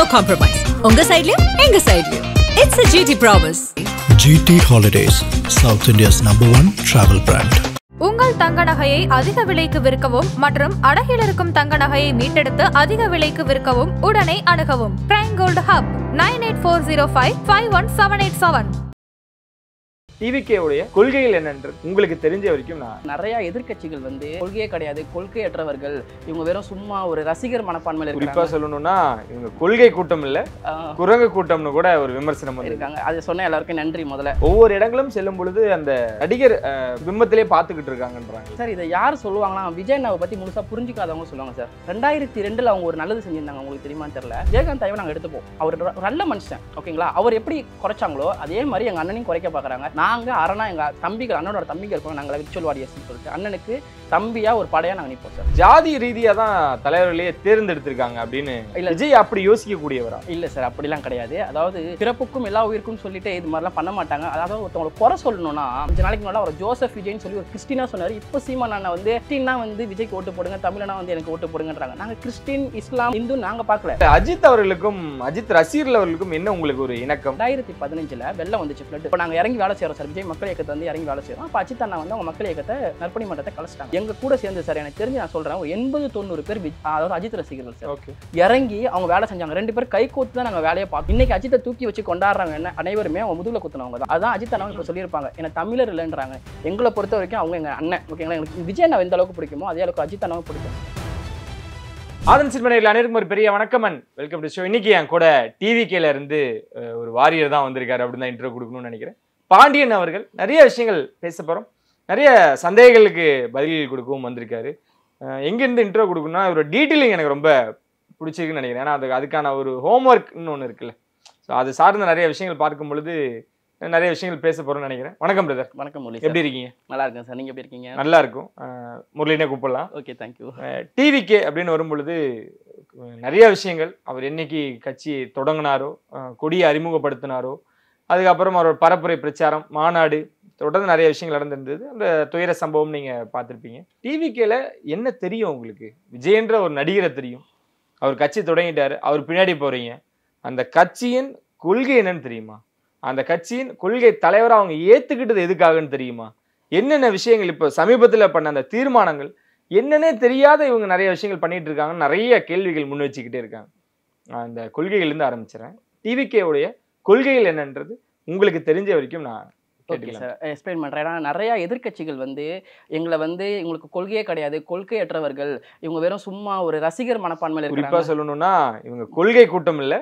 no compromise. Unga side liyo, enga side liyo. It's a GT promise. GT Holidays, South India's #1 travel brand. உங்கள் தங்க நகையை அதிக விலைக்கு விற்கவும் மற்றும் அடகில் இருக்கும் தங்க நகையை மீட்டெடுத்து அதிக விலைக்கு விற்கவும் உடனே அணுகவும் பிரைம் கோல்ட் ஹப் 9840551787. டிவிகே உடைய கொள்கைகள் என்னன்றது உங்களுக்கு தெரிஞ்ச வரைக்கும் நிறைய எதிர்க்கட்சிகள் கொள்கையே கிடையாது, கொள்கையற்றவர்கள், இவங்க வெறும் சும்மா ஒரு ரசிகர் மனப்பான்மையில குறிப்பா சொல்லணும்னா இவங்க கொள்கை கூட்டம் இல்ல குரங்கு கூட்டம்னு கூட ஒரு விமர்சனம் இருக்காங்க. அது சொன்ன எல்லாருக்கும் நன்றி. முதல்ல ஒவ்வொரு இடங்களும் செல்லும் பொழுது அந்த நடிகர் பிம்பத்திலே பாத்துக்கிட்டு இருக்காங்கன்றாங்க. சார் இதை யார் சொல்லுவாங்கன்னா விஜய் அண்ணாவை பத்தி முழுசா புரிஞ்சுக்காதவங்க சொல்லுவாங்க. சார் 2002 அவங்க ஒரு நல்லது செஞ்சிருந்தாங்க, உங்களுக்கு தெரியுமான்னு தெரியல. விஜயகாந்த் ஐயவை நாங்க எடுத்துப்போம், அவர் நல்ல மனுஷன், ஓகேங்களா? அவர் எப்படி குறைச்சாங்களோ அதே மாதிரி எங்க அண்ணனையும் குறைக்க பாக்குறாங்க. நாங்க அரணா எங்க தம்பிகள், அண்ணனோட தம்பிகள் இருக்கோம், நாங்கள் விர்ச்சுவல் வாரியர்ஸ்னு சொல்லிட்டு அண்ணனுக்கு தம்பியா ஒரு படையா நாங்க நிற்போம். சார் ஜாதி ரீதியா தான் தலைவர்களையே தேர்ந்தெடுத்திருக்காங்க அப்படின்னு இல்ல விஜய் அப்படி யோசிக்க கூடியவரா? இல்ல சார், அப்படிலாம் கிடையாது. அதாவது பிறப்புக்கும் எல்லா உயிருக்கும் சொல்லிட்டு இது மாதிரிலாம் பண்ண மாட்டாங்க. அதாவது ஒருத்தவங்களை குறை சொல்லணும்னா, 5 நாளைக்கு முன்னாடி அவர் ஜோசப் விஜய்னு சொல்லி ஒரு கிறிஸ்டினா சொன்னாரு. இப்போ சீமான் அண்ணா கிறிஸ்டின்னா விஜய்க்கு ஓட்டு போடுங்க, தமிழனா எனக்கு ஓட்டு போடுங்கன்றாங்க. நாங்க கிறிஸ்டின், இஸ்லாம், இந்து நாங்க பார்க்கல. அஜித் அவர்களுக்கும் அஜித் ரசிகர்கள் அவர்களுக்கும் என்ன உங்களுக்கு ஒரு இணக்கம்? 2015 வெள்ளம் வந்துச்சு, ஃப்ளட். இப்போ நாங்க இறங்கி வேலை செய்யறோம் சார், விஜய் மக்கள் இயக்கத்தை இறங்கி வேலை செய்யறோம். அப்போ அஜித் அண்ணா அவங்க மக்கள் இயக்கத்தை நற்பணி மன்றத்தை கலச்சிட்டாங்க. எங்க கூட சேர்ந்து சார் எனக்கு தெரிஞ்சு நான் சொல்றேன், 80-90 பேர் அதாவது அஜித் ரசிகர்கள் சார் இறங்கி அவங்க வேலை செஞ்சாங்க. 2 பேர் கை கோத்து தான் நாங்க வேலையை பார்த்தோம். இன்னைக்கு அஜித்தை தூக்கி வச்சு கொண்டாடுறாங்க என்ன அனைவருமே அவங்க முதுகுல குத்துனவங்க தான். அதான் அஜித் அண்ணா இப்போ சொல்லியிருப்பாங்க, என்ன தமிழர் இல்லைன்றாங்க. எங்களை பொறுத்த வரைக்கும் அவங்க எங்க அண்ணன், ஓகேங்களா? எனக்கு விஜய் அண்ணா எந்த அளவுக்கு பிடிக்குமோ அதே அளவுக்கு அஜித் அண்ணாவும் பிடிக்கும். ஆதன் சினிமாவில் அனைவருக்கும் ஒரு பெரிய வணக்கம் அண்ட் வெல்கம் டு ஷோ. இன்னைக்கு என் கூட டிவிகேல இருந்து ஒரு வாரியர் தான் வந்திருக்காரு அப்படின்னு தான் இன்ட்ரோ கொடுக்கணும்னு நினைக்கிறேன். பாண்டியன் அவர்கள் நிறைய விஷயங்கள் பேச போகிறோம், நிறைய சந்தேகங்களுக்கு பதில் கொடுக்கவும் வந்திருக்காரு. எங்கேருந்து இன்ட்ரோ கொடுக்கணும்னா ஒரு டீட்டெயிலிங் எனக்கு ரொம்ப பிடிச்சிருக்குன்னு நினைக்கிறேன். ஏன்னா அதுக்கான ஒரு ஹோம்ஒர்க்னு ஒன்று இருக்குல்ல, ஸோ அது சார்ந்த நிறைய விஷயங்கள் பார்க்கும் பொழுது நிறைய விஷயங்கள் பேச போகிறோம்னு நினைக்கிறேன். வணக்கம் பிரதர். வணக்கம் முரளி, எப்படி இருக்கீங்க? நல்லா இருக்கேன் சார், நீங்கள் எப்படி இருக்கீங்க? நல்லா இருக்கும், முரளினே கூப்பிடலாம். Okay, thank you. டிவிகே அப்படின்னு வரும் பொழுது நிறைய விஷயங்கள், அவர் என்னைக்கு கட்சி தொடங்கினாரோ, கொடியை அறிமுகப்படுத்தினாரோ, அதுக்கப்புறம் அவரோட பரப்புரை பிரச்சாரம், மாநாடு, தொடர்ந்து நிறைய விஷயங்கள் நடந்திருந்தது. அந்த துயர சம்பவம் நீங்கள் பார்த்துருப்பீங்க. டிவிகேல என்ன தெரியும் உங்களுக்கு? விஜயன்ற ஒரு நடிகரை தெரியும், அவர் கட்சி தொடங்கிட்டாரு, அவர் பின்னாடி போகிறீங்க. அந்த கட்சியின் கொள்கை என்னன்னு தெரியுமா? அந்த கட்சியின் கொள்கை தலைவரை அவங்க ஏற்றுக்கிட்டது எதுக்காகன்னு தெரியுமா? என்னென்ன விஷயங்கள் இப்போ சமீபத்தில் பண்ண அந்த தீர்மானங்கள் என்னன்னே தெரியாத இவங்க நிறைய விஷயங்கள் பண்ணிட்டு இருக்காங்க, நிறைய கேள்விகள் முன் வச்சுக்கிட்டே இருக்காங்க. அந்த கொள்கைகள்லேருந்து ஆரம்பிச்சிடறேன். டிவிகேவுடைய கொள்கைகள் என்னன்றது உங்களுக்கு தெரிஞ்ச வரைக்கும் நான் எக்ஸ்பிளைன் பண்றேன். ஏன்னா நிறைய எதிர்க்கட்சிகள் எங்களை இவங்களுக்கு கொள்கையே கிடையாது, கொள்கையற்றவர்கள், இவங்க வெறும் சும்மா ஒரு ரசிகர் மனப்பான்மையில குறிப்பா சொல்லணும்னா இவங்க கொள்கை கூட்டம் இல்ல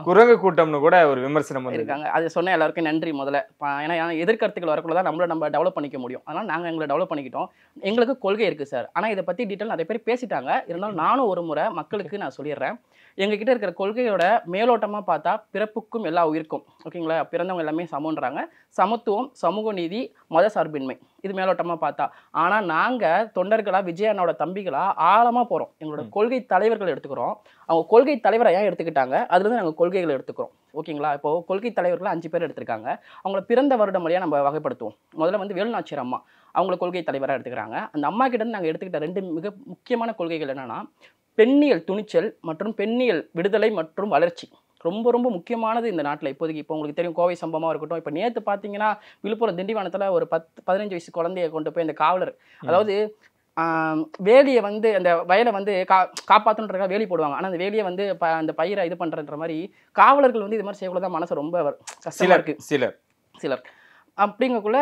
குரங்கு கூட்டம்னு கூட ஒரு விமர்சனம் இருக்காங்க. அது சொன்ன எல்லாருக்கும் நன்றி முதல்ல. ஏன்னா எதிர்கருத்துக்கள் வரக்குள்ளதான் நம்ம டெவலப் பண்ணிக்க முடியும். அதனால நாங்க எங்களை டெவலப் பண்ணிக்கிட்டோம். எங்களுக்கு கொள்கை இருக்கு சார். ஆனா இதை பத்தி டீட்டெயில் நிறைய பேர் பேசிட்டாங்க. இருந்தாலும் நானும் ஒரு முறை மக்களுக்கு நான் சொல்லிடுறேன். எங்ககிட்ட இருக்கிற கொள்கையோட மேலோட்டமாக பார்த்தா பிறப்புக்கும் எல்லா உயிருக்கும், ஓகேங்களா? பிறந்தவங்க எல்லாமே சமன்றாங்க. சமத்துவம், சமூக நீதி, மத சார்பின்மை, இது மேலோட்டமாக பார்த்தா. ஆனால் நாங்கள் தொண்டர்களா, விஜய் அண்ணாவோட தம்பிகளா ஆழமாக போகிறோம். எங்களோட கொள்கை தலைவர்கள் எடுத்துக்கிறோம். அவங்க கொள்கை தலைவரை ஏன் எடுத்துக்கிட்டாங்க, அதுலேருந்து நாங்கள் கொள்கைகளை எடுத்துக்கிறோம், ஓகேங்களா? இப்போது கொள்கை தலைவர்கள் 5 பேர் எடுத்திருக்காங்க. அவங்கள பிறந்த வருடம் வழியாக நம்ம வகைப்படுத்துவோம். முதல்ல வேலுநாச்சியார் அம்மா, அவங்கள கொள்கை தலைவராக எடுத்துக்கிறாங்க. அந்த அம்மா கிட்டேருந்து நாங்கள் எடுத்துக்கிட்ட 2 மிக முக்கியமான கொள்கைகள் என்னென்னா, பெண்ணியல் துணிச்சல் மற்றும் பெண்ணியல் விடுதலை மற்றும் வளர்ச்சி. ரொம்ப ரொம்ப முக்கியமானது இந்த நாட்டில் இப்போதைக்கு. இப்போ உங்களுக்கு தெரியும் கோவை சம்பவமாக இருக்கட்டும். இப்போ நேற்று பார்த்தீங்கன்னா விழுப்புரம் திண்டிவனத்தில் ஒரு 10-15 வயசு குழந்தைய கொண்டு போய் இந்த காவலர், அதாவது வேலியை அந்த வயலை காப்பாற்றணுன்றக்காக வேலி போடுவாங்க. ஆனால் அந்த வேலியை அந்த பயிரை இது பண்ணுறன்ற மாதிரி காவலர்கள் இது மாதிரி செய்யக்கூடாதான் மனசு ரொம்ப கஷ்டமாக இருக்குது சிலர். அப்படிங்கக்குள்ள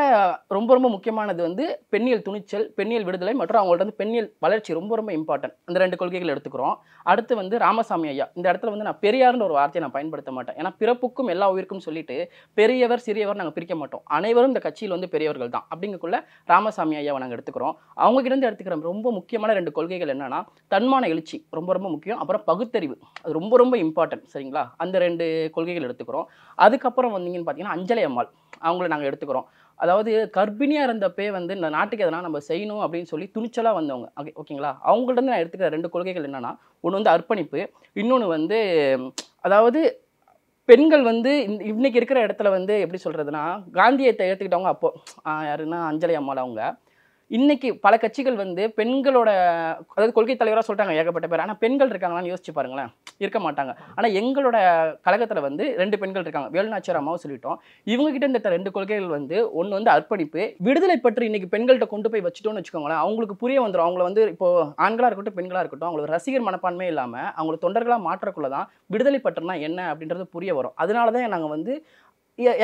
ரொம்ப ரொம்ப முக்கியமானது பெண்ணியல் துணிச்சல், பெண்ணியல் விடுதலை மற்றும் அவங்கள்ட்ட பெண்ணியல் வளர்ச்சி ரொம்ப ரொம்ப இம்பார்ட்டன்ட். அந்த 2 கொள்கைகள் எடுத்துக்கிறோம். அடுத்து ராமசாமி ஐயா, இந்த இடத்துல நான் பெரியார்னு ஒரு வார்த்தையை நான் பயன்படுத்த மாட்டேன். ஏன்னா பிறப்புக்கும் எல்லா உயிருக்கும் சொல்லிட்டு பெரியவர் சிறியவர் நாங்கள் பிரிக்க மாட்டோம். அனைவரும் இந்த கட்சியில் பெரியவர்கள் தான். அப்படிங்கக்குள்ள ராமசாமி ஐயாவை நாங்கள் எடுத்துக்கிறோம். அவங்க கிட்ட எடுத்துக்கிற ரொம்ப முக்கியமான 2 கொள்கைகள் என்னன்னா, தன்மான எழுச்சி ரொம்ப ரொம்ப முக்கியம், அப்புறம் பகுத்தறிவு, அது ரொம்ப ரொம்ப இம்பார்ட்டன்ட், சரிங்களா? அந்த 2 கொள்கைகள் எடுத்துக்கிறோம். அதுக்கப்புறம் வந்தீங்கன்னு பார்த்தீங்கன்னா அஞ்சலை அம்மாள், அவங்கள நாங்கள் எடுத்துக்கிறோம். அதாவது கர்ப்பிணியாக இருந்தப்பே இந்த நாட்டுக்கு எதனா நம்ம செய்யணும் அப்படின்னு சொல்லி துணிச்சலாக வந்தவங்க, ஓகேங்களா? அவங்கள்ட்ட நான் எடுத்துக்கிற 2 கொள்கைகள் என்னன்னா, ஒன்று அர்ப்பணிப்பு, இன்னொன்று அதாவது பெண்கள் இன்னைக்கு இருக்கிற இடத்துல எப்படி சொல்றதுன்னா, காந்தியத்தை எடுத்துக்கிட்டவங்க அப்போ யாருன்னா அஞ்சலை அம்மாள். அவங்க இன்னைக்கு பல கட்சிகள் வந்து பெண்களோட அதாவது கொள்கை தலைவராக சொல்லிட்டாங்க ஏகப்பட்ட பேர், ஆனால் பெண்கள் இருக்காங்களான்னு யோசிச்சு பாருங்களேன், இருக்க மாட்டாங்க. ஆனால் எங்களோட கழகத்தில் வந்து 2 பெண்கள் இருக்காங்க, வேலுநாச்சியார் அம்மாவும் சொல்லிட்டோம். இவங்க கிட்ட இந்த 2 கொள்கைகள் வந்து ஒன்று வந்து அர்ப்பணிப்பு, விடுதலை பற்றி இன்னைக்கு பெண்கள்கிட்ட கொண்டு போய் வச்சுட்டோம்னு வச்சுக்கோங்களேன், அவங்களுக்கு புரிய வந்துடும். அவங்கள வந்து இப்போ ஆண்களாக இருக்கட்டும் பெண்களாக இருக்கட்டும், அவங்களுக்கு ரசிகர் மனப்பான்மை இல்லாமல் அவங்களை தொண்டர்களாக மாற்றக்குள்ள தான் விடுதலை பற்றுனா என்ன அப்படின்றது புரிய வரும். அதனால தான் நாங்கள் வந்து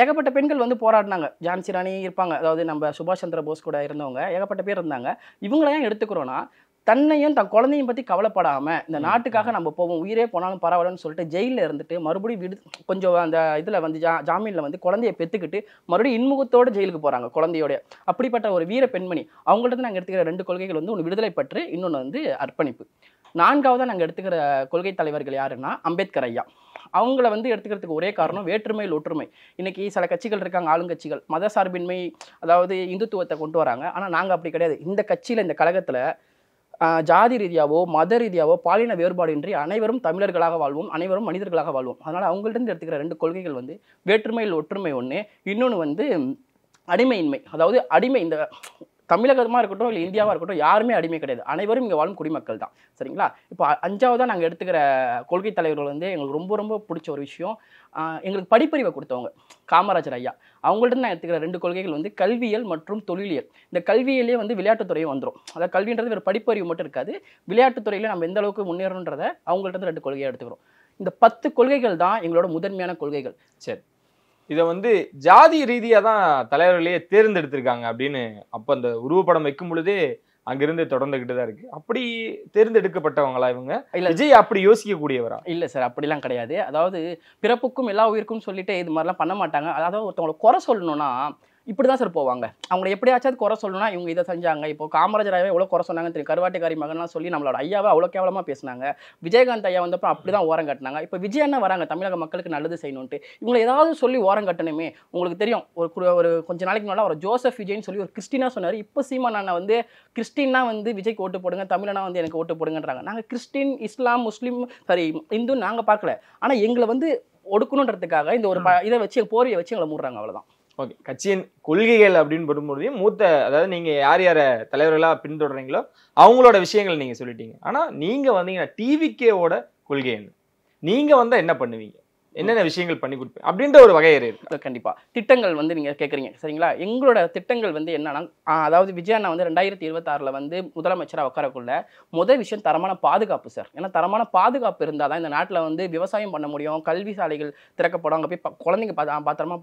ஏகப்பட்ட பெண்கள் வந்து போராடினாங்க. ஜான்சி ராணி இருப்பாங்க, அதாவது நம்ம சுபாஷ் சந்திர போஸ் கூட இருந்தவங்க ஏகப்பட்ட பேர் இருந்தாங்க. இவங்களையும் எடுத்துக்கிறோன்னா தன்னையும் தன் குழந்தையும் பற்றி கவலைப்படாமல் இந்த நாட்டுக்காக நம்ம போவோம், உயிரே போனாலும் பரவாயில்லன்னு சொல்லிட்டு ஜெயிலில் இருந்துட்டு மறுபடியும் கொஞ்சம் அந்த இதில் வந்து ஜாமீனில் வந்து குழந்தைய பெற்றுக்கிட்டு மறுபடியும் இன்முகத்தோடு ஜெயிலுக்கு போகிறாங்க குழந்தையோட. அப்படிப்பட்ட ஒரு வீர பெண்மணி. அவங்கள்ட்ட நாங்கள் எடுத்துக்கிற 2 கொள்கைகள் வந்து ஒன்று விடுதலை பற்று, இன்னொன்று வந்து அர்ப்பணிப்பு. 4ஆவதாக நாங்கள் எடுத்துக்கிற கொள்கை தலைவர்கள் யாருன்னா அம்பேத்கர் ஐயா. அவங்கள வந்து எடுத்துக்கிறதுக்கு ஒரே காரணம் வேற்றுமையில் ஒற்றுமை. இன்னைக்கு சில கட்சிகள் இருக்காங்க, ஆளுங்கட்சிகள் மத சார்பின்மை, அதாவது இந்துத்துவத்தை கொண்டு வராங்க. ஆனால் நாங்கள் அப்படி கிடையாது. இந்த கட்சியில் இந்த கழகத்தில் ஜாதி ரீதியாவோ மத ரீதியாவோ பாலின வேறுபாடின்றி அனைவரும் தமிழர்களாக வாழ்வோம், அனைவரும் மனிதர்களாக வாழ்வோம். அதனால் அவங்கள்ட்ட எடுத்துக்கிற 2 கொள்கைகள் வந்து வேற்றுமையில் ஒற்றுமை ஒன்று, இன்னொன்று வந்து அடிமையின்மை. அதாவது அடிமை இந்த தமிழகமாக இருக்கட்டும் இல்லை இந்தியாவாக இருக்கட்டும் யாருமே அடிமை கிடையாது, அனைவரும் இங்கே வாழும் குடிமக்கள் தான். சரிங்களா? இப்போ 5ஆவதாக நாங்கள் எடுத்துக்கிற கொள்கை தலைவர்கள் வந்து எங்களுக்கு ரொம்ப ரொம்ப பிடிச்ச ஒரு விஷயம், எங்களுக்கு படிப்பறிவை கொடுத்தவங்க காமராஜர் ஐயா. அவங்கள்ட்ட நான் எடுத்துக்கிற 2 கொள்கைகள் வந்து கல்வியல் மற்றும் தொழிலியல். இந்த கல்வியிலே வந்து விளையாட்டுத்துறையும் வந்துடும். அதாவது கல்வின்றது வேறு படிப்பறிவு மட்டும் இருக்காது, விளையாட்டுத்துறையில் நம்ம எந்த அளவுக்கு முன்னேறணுன்றதை அவங்கள்ட்ட 2 கொள்கையை எடுத்துக்கிறோம். இந்த 10 கொள்கைகள் தான் எங்களோட முதன்மையான கொள்கைகள். சரி, இதை வந்து ஜாதி ரீதியாக தான் தலைவர்களையே தேர்ந்தெடுத்திருக்காங்க அப்படின்னு அப்போ அந்த உருவப்படம் வைக்கும் பொழுதே அங்கிருந்து தொடர்ந்துகிட்டு தான் இருக்கு. அப்படி தேர்ந்தெடுக்கப்பட்டவங்களா இவங்க? இல்ல விஜய் அப்படி யோசிக்கக்கூடியவரா? இல்லை சார், அப்படிலாம் கிடையாது. அதாவது பிறப்புக்கும் எல்லா உயிருக்கும் சொல்லிட்டு இது மாதிரிலாம் பண்ண மாட்டாங்க. அதாவது ஒருத்தவங்களை குறை சொல்லணும்னா இப்படி தான் சார் போவாங்க. அவங்களை எப்படியாச்சும் குறை சொல்லணும்னா இவங்க இதை செஞ்சாங்க. இப்போ காமராஜர் ஐயாவை எவ்வளோ குறை சொன்னாங்க தெரியும், கருவாட்டுக்காரி மகன்லாம் சொல்லி நம்மளோட ஐயாவை அவ்வளோ கேவலமாக பேசினாங்க. விஜயகாந்த் ஐயா வந்தப்போ அப்படி தான் ஓரம் கட்டினாங்க. இப்போ விஜய் என்ன வராங்க தமிழக மக்களுக்கு நல்லது செய்யணுன்ட்டு, இவங்களை ஏதாவது சொல்லி ஓரம் கட்டணுமே. உங்களுக்கு தெரியும், ஒரு கொஞ்ச நாளைக்கு முன்னாடி ஒரு ஜோசப் விஜய்னு சொல்லி ஒரு கிறிஸ்டினா சொன்னார். இப்போ சீமான் அண்ணா வந்து கிறிஸ்டின்னா வந்து விஜய்க்கு ஓட்டு போடுங்க, தமிழனா வந்து எனக்கு ஓட்டு போடுங்கன்றாங்க. நாங்கள் கிறிஸ்டின், இஸ்லாம், முஸ்லீம், சரி இந்து நாங்கள் பார்க்கல. ஆனால் எங்களை வந்து ஒடுக்கணுன்றதுக்காக இந்த ஒரு இதை வச்சு போரியை வச்சு எங்களை மூடுறாங்க, அவ்வளோதான். ஓகே, கட்சியின் கொள்கைகள் அப்படின்னு வரும்போது மூத்த, அதாவது நீங்க யார் யார தலைவர்களா பின்தொடர்றீங்களோ அவங்களோட விஷயங்கள் நீங்க சொல்லிட்டீங்க. ஆனா நீங்க வந்தீங்கன்னா டிவிகேவோட கொள்கை என்ன, நீங்க வந்தா என்ன பண்ணுவீங்க, என்னென்ன விஷயங்கள் பண்ணி கொடுப்பேன் அப்படின்ற ஒரு வகையறை இருக்கு. கண்டிப்பா திட்டங்கள் வந்து நீங்க கேட்குறீங்க சரிங்களா. எங்களோட திட்டங்கள் வந்து என்னன்னா, அதாவது விஜய் அண்ணா வந்து 2026 வந்து முதலமைச்சராக உட்காரக்குள்ள முதல் விஷயம் தரமான பாதுகாப்பு சார். ஏன்னா தரமான பாதுகாப்பு இருந்தால் தான் இந்த நாட்டில் வந்து விவசாயம் பண்ண முடியும், கல்வி சாலைகள் திறக்கப்படும், அங்கே போய் குழந்தைங்க பத்திரமா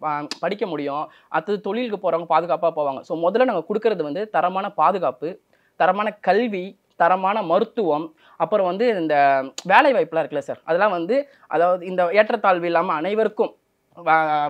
படிக்க முடியும், அடுத்தது தொழிலுக்கு போகிறவங்க பாதுகாப்பாக போவாங்க. ஸோ முதல்ல நாங்கள் கொடுக்கறது வந்து தரமான பாதுகாப்பு, தரமான கல்வி, தரமான மருத்துவம், அப்புறம் வந்து இந்த வேலை வாய்ப்புலாம் இருக்குல்ல சார், அதெல்லாம் வந்து அதாவது இந்த ஏற்றத்தாழ்வு இல்லாமல் அனைவருக்கும்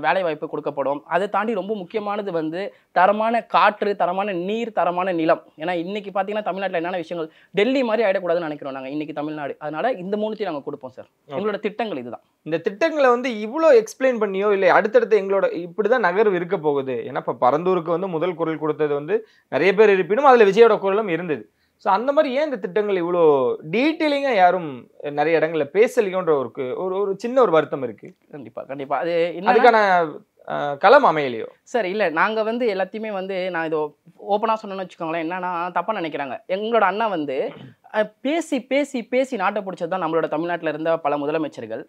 வேலை வாய்ப்பு கொடுக்கப்படும். அதை தாண்டி ரொம்ப முக்கியமானது வந்து தரமான காற்று, தரமான நீர், தரமான நிலம். ஏன்னா இன்னைக்கு பார்த்தீங்கன்னா தமிழ்நாட்டில் என்னென்ன விஷயங்கள் டெல்லி மாதிரி ஆகிடக்கூடாதுன்னு நினைக்கிறோம் நாங்கள் இன்னைக்கு தமிழ்நாடு. அதனால இந்த 3 நாங்கள் கொடுப்போம் சார். எங்களோட திட்டங்கள் இதுதான். இந்த திட்டங்களை வந்து இவ்வளோ எக்ஸ்பிளைன் பண்ணியோ இல்லை அடுத்தடுத்து எங்களோட இப்படிதான் நகர்வு இருக்க போகுது. ஏன்னா இப்போ பரந்தூருக்கு வந்து முதல் குரல் கொடுத்தது வந்து நிறைய பேர் இருப்பினும் அதில் விஜயோட குரலும் இருந்தது. ஸோ அந்த மாதிரி ஏன் இந்த திட்டங்கள் இவ்வளோ டீட்டெயிலிங்காக யாரும் நிறைய இடங்களில் பேசலையோன்ற ஒரு சின்ன ஒரு வருத்தம் இருக்கு. கண்டிப்பாக அது அதுக்கான களம் அமையலையோ சார்? இல்லை, நாங்கள் வந்து எல்லாத்தையுமே வந்து நான் இதோ ஓப்பனாக சொன்னேன்னு வச்சுக்கோங்களேன், என்னன்னா தப்பாக நினைக்கிறாங்க. எங்களோட அண்ணா வந்து பேசி பேசி பேசி நாட்டை பிடிச்சது தான் நம்மளோட தமிழ்நாட்டில் இருந்த பல முதலமைச்சர்கள்.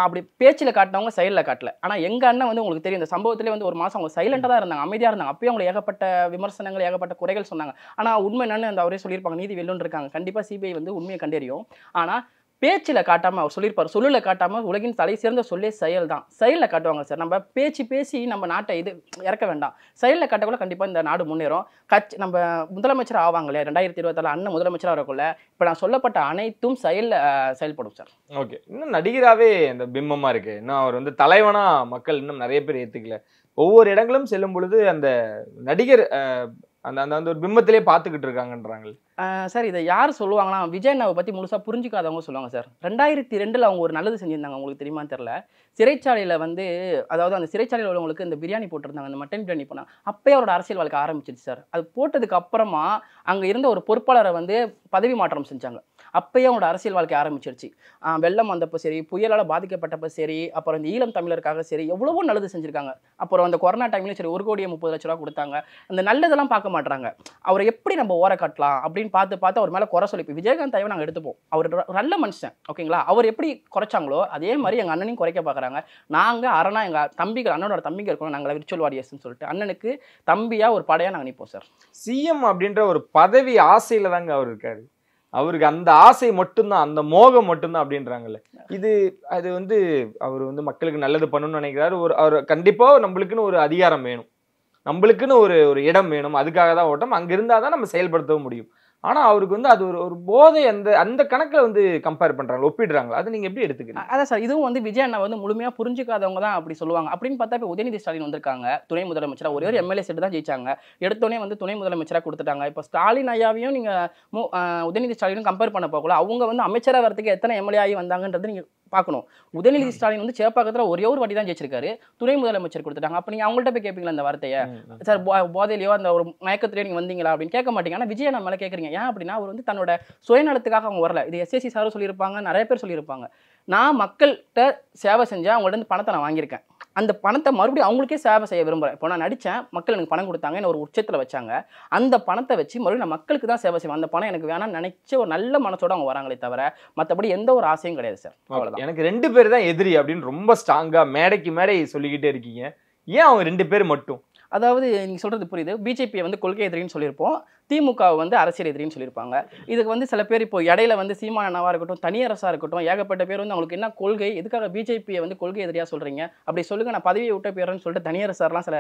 அப்படி பேச்சில் காட்டினவங்க செயலில் காட்டல. ஆனால் எங்கள் அண்ணன் வந்து உங்களுக்கு தெரியும், இந்த சம்பவத்திலே வந்து 1 மாதம் அவங்க சைலண்டாக தான் இருந்தாங்க, அமைதியாக இருந்தாங்க. அப்பயும் அவங்க ஏகப்பட்ட விமர்சனங்கள், ஏகப்பட்ட குறைகள் சொன்னாங்க. ஆனால் உண்மை என்னன்னு அந்த அவரே சொல்லியிருப்பாங்க, நீதி வெல்லுன்னு இருக்காங்க. கண்டிப்பாக சிபிஐ வந்து உண்மையை கண்டறியும். ஆனால் பேச்சில் காட்டாமல் அவர் சொல்லியிருப்பார், சொல்லில் காட்டாமல் உலகின் தலை சிறந்த சொல்லே செயல் தான். செயலில் காட்டுவாங்க சார். நம்ம பேசி நம்ம நாட்டை இறக்க வேண்டாம், செயலில் காட்டக்குள்ள கண்டிப்பாக இந்த நாடு முன்னேறும். நம்ம முதலமைச்சர் ஆவாங்களே 2024 அண்ணன் முதலமைச்சராக வரக்குள்ள இப்போ நான் சொல்லப்பட்ட அனைத்தும் செயல்படும் சார். ஓகே, இன்னும் நடிகராகவே அந்த பிம்பமாக இருக்கு. இன்னும் அவர் வந்து தலைவனா மக்கள் இன்னும் நிறைய பேர் ஏற்றுக்கல. ஒவ்வொரு இடங்களும் செல்லும் பொழுது அந்த நடிகர் அந்த அந்த ஒரு பிம்பத்திலே பார்த்துக்கிட்டு இருக்காங்கன்றாங்க. சார் இதை யார் சொல்லுவாங்கன்னா விஜய் அண்ணாவை பற்றி முழுசாக புரிஞ்சுக்காதவங்க சொல்லுவாங்க சார். 2002 அவங்க ஒரு நல்லது செஞ்சுருந்தாங்க, உங்களுக்கு தெரியுமான்னு தெரில. சிறைச்சாலையில் வந்து அதாவது அந்த சிறைச்சாலையில் உள்ளவங்களுக்கு இந்த பிரியாணி போட்டிருந்தாங்க, அந்த மட்டன் பிரியாணி போனாங்க. அப்போயே அவரோட அரசியல் வாழ்க்கை ஆரம்பிச்சிருச்சு சார். அது போட்டதுக்கு அப்புறமா அங்கே இருந்த ஒரு பொறுப்பாளரை வந்து பதவி மாற்றம் செஞ்சாங்க. அப்பயே அவங்களோட அரசியல் வாழ்க்கை ஆரம்பிச்சிருச்சு. வெள்ளம் வந்தப்போ சரி, புயலால் பாதிக்கப்பட்டப்போ சரி, அப்புறம் இந்த ஈழம் தமிழருக்காக சரி எவ்வளவோ நல்லது செஞ்சுருக்காங்க. அப்புறம் அந்த கொரோனா டைம்லையும் சரி 1,30,00,000 ரூபா கொடுத்தாங்க. அந்த நல்லதெல்லாம் பார்க்க மாட்டாங்க. அவரை எப்படி நம்ம ஓர கட்டலாம் அப்படின்னு பார்த்து அவர் மேலே குறை சொல்லி இப்போ விஜயகாந்த் ஐயவை நாங்கள் எடுத்துப்போம். அவர் நல்ல மனுஷன், ஓகேங்களா. அவர் எப்படி குறைச்சாங்களோ அதே மாதிரி எங்கள் அண்ணனையும் குறைக்க பார்க்குறாங்க. நாங்கள் அரணா எங்கள் தம்பிகள், அண்ணனோட தம்பிகள் இருக்கணும், நாங்கள் விர்ச்சுவல் வாரியர்ஸ்ன்னு சொல்லிட்டு அண்ணனுக்கு தம்பியாக ஒரு படையாக நாங்கள் நிற்போம் சார். சிஎம் அப்படின்ற ஒரு பதவி ஆசையில தாங்க அவர் இருக்காரு. அவருக்கு அந்த ஆசை மட்டும்தான், அந்த மோகம் மட்டும்தான் அப்படின்றாங்கல்ல. அது வந்து அவர் வந்து மக்களுக்கு நல்லது பண்ணணும்னு நினைக்கிறாரு. அவர் கண்டிப்பா நம்மளுக்குன்னு ஒரு அதிகாரம் வேணும், நம்மளுக்குன்னு ஒரு இடம் வேணும். அதுக்காக தான் ஓட்டம். அங்க இருந்தாதான் நம்ம செயல்படுத்தவும் முடியும். ஆனா அவருக்கு வந்து அது ஒரு போதை அந்த கணக்குல வந்து கம்பேர் பண்றாங்க, ஒப்பிடுறாங்க. அது நீங்க எப்படி எடுத்துக்கிறீங்க? அதான் சார், இதுவும் வந்து விஜய் அண்ணா வந்து முழுமையா புரிஞ்சுக்காதவங்க தான் அப்படி சொல்லுவாங்க. அப்படின்னு பார்த்தா இப்போ உதயநிதி ஸ்டாலின் வந்திருக்காங்க துணை முதலமைச்சரா. ஒரே ஒரு எம்எல்ஏ செட்டு தான் ஜெயிச்சாங்க. எடுத்தோடனே வந்து துணை முதலமைச்சராக கொடுத்துட்டாங்க. இப்போ ஸ்டாலின் ஐயாவையும் நீங்க உதயநிதி ஸ்டாலினும் கம்பேர் பண்ண போகல. அவங்க வந்து அமைச்சராக வரதுக்கு எத்தனை எம்எல்ஏ ஆகி வந்தாங்கன்றது நீங்க பார்க்கணும். உதயநிதி ஸ்டாலின் வந்து சேப்பாக்கத்தில் ஒரே ஒரு வாட்டி தான் ஜெயிச்சிருக்காரு, துணை முதலமைச்சர் கொடுத்துட்டாங்க. அப்போ நீங்கள் அவங்கள்ட்ட போய் கேட்பீங்களா இந்த வார்த்தையை? சார் போதையிலையோ அந்த ஒரு மயக்கத்திலேயோ நீங்கள் வந்தீங்களா அப்படின்னு கேட்க மாட்டீங்க. ஆனால் விஜய் நம்ம மேலே கேட்குறீங்க. ஏன் அப்படின்னா அவர் வந்து தன்னோட சுயநலத்துக்காக அவங்க வரல. இது எஸ்எஸ்சி சாரும் சொல்லியிருப்பாங்க, நிறைய பேர் சொல்லியிருப்பாங்க. நான் மக்கள்கிட்ட சேவை செஞ்சேன், அவங்கள்ட்ட இருந்து பணத்தை நான் வாங்கியிருக்கேன். அந்த பணத்தை மறுபடியும் அவங்களுக்கே சேவை செய்ய விரும்புகிறேன். இப்போ நான் நடித்தேன், மக்கள் எனக்கு பணம் கொடுத்தாங்க, என்ன ஒரு உச்சத்தில் வச்சாங்க. அந்த பணத்தை வச்சு மறுபடியும் நான் மக்களுக்கு தான் சேவை செய்வேன். அந்த பணம் எனக்கு வேணாம்னு நினைச்ச ஒரு நல்ல மனசோட அவங்க வராங்களே தவிர மற்றபடி எந்த ஒரு ஆசையும் கிடையாது சார். அவ்வளோதான். எனக்கு 2 பேர் தான் எதிரி அப்படின்னு ரொம்ப ஸ்ட்ராங்கா மேடைக்கு மேடை சொல்லிக்கிட்டே இருக்கீங்க. ஏன் அவங்க 2 பேர் மட்டும்? அதாவது நீங்கள் சொல்கிறது புரியுது. பிஜேபியை வந்து கொள்கை எதிரின்னு சொல்லியிருப்போம், திமுகவை வந்து அரசியல் எதிரின்னு சொல்லியிருப்பாங்க. இதுக்கு வந்து சில பேர் இப்போ இடையில வந்து சீமான் அண்ணாவாக இருக்கட்டும், தனியரசாக இருக்கட்டும், ஏகப்பட்ட பேர் வந்து அவங்களுக்கு என்ன கொள்கை, எதுக்காக பிஜேபியை வந்து கொள்கை எதிரியாக சொல்கிறீங்க அப்படி சொல்லுங்கள், நான் பதவியை விட்ட போயிடுறேன்னு சொல்லிட்டு தனியரசார்லாம் சில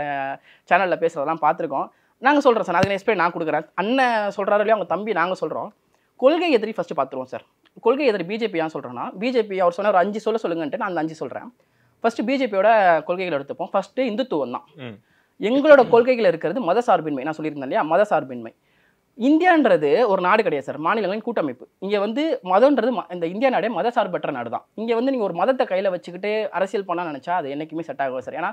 சேனலில் பேசுகிறதெல்லாம் பார்த்துருக்கோம். நாங்கள் சொல்கிறோம் சார், அதுக்கு எக்ஸ்பிளைன் நான் கொடுக்குறேன். அண்ணன் சொல்கிறாரு இல்லையா, அவங்க தம்பி நாங்கள் சொல்கிறோம். கொள்கை எதிரி ஃபஸ்ட்டு பார்த்துருவோம் சார். கொள்கை எதிரி பிஜேபி ஏன் சொல்கிறேன்னா, பிஜேபி அவர் சொன்ன ஒரு 5 சொல்லுங்கன்ட்டு நான் அந்த 5 சொல்கிறேன். ஃபஸ்ட்டு பிஜேபியோட கொள்கைகள் எடுத்துப்போம். ஃபஸ்ட்டு இந்துத்துவம் தான். எங்களோட கொள்கைகள் இருக்கிறது மத சார்பின்மை. நான் சொல்லியிருந்தேன் இல்லையா, மத சார்பின்மை. இந்தியான்றது ஒரு நாடு கிடையாது சார், மாநிலங்களின் கூட்டமைப்பு. இங்கே வந்து மதம்ன்றது இந்த இந்தியா நாடே மத சார்பற்ற நாடு தான். இங்கே வந்து நீங்கள் ஒரு மதத்தை கையில் வச்சுக்கிட்டு அரசியல் பண்ண நினச்சா அது என்றைக்குமே செட் ஆகும் சார். ஏன்னா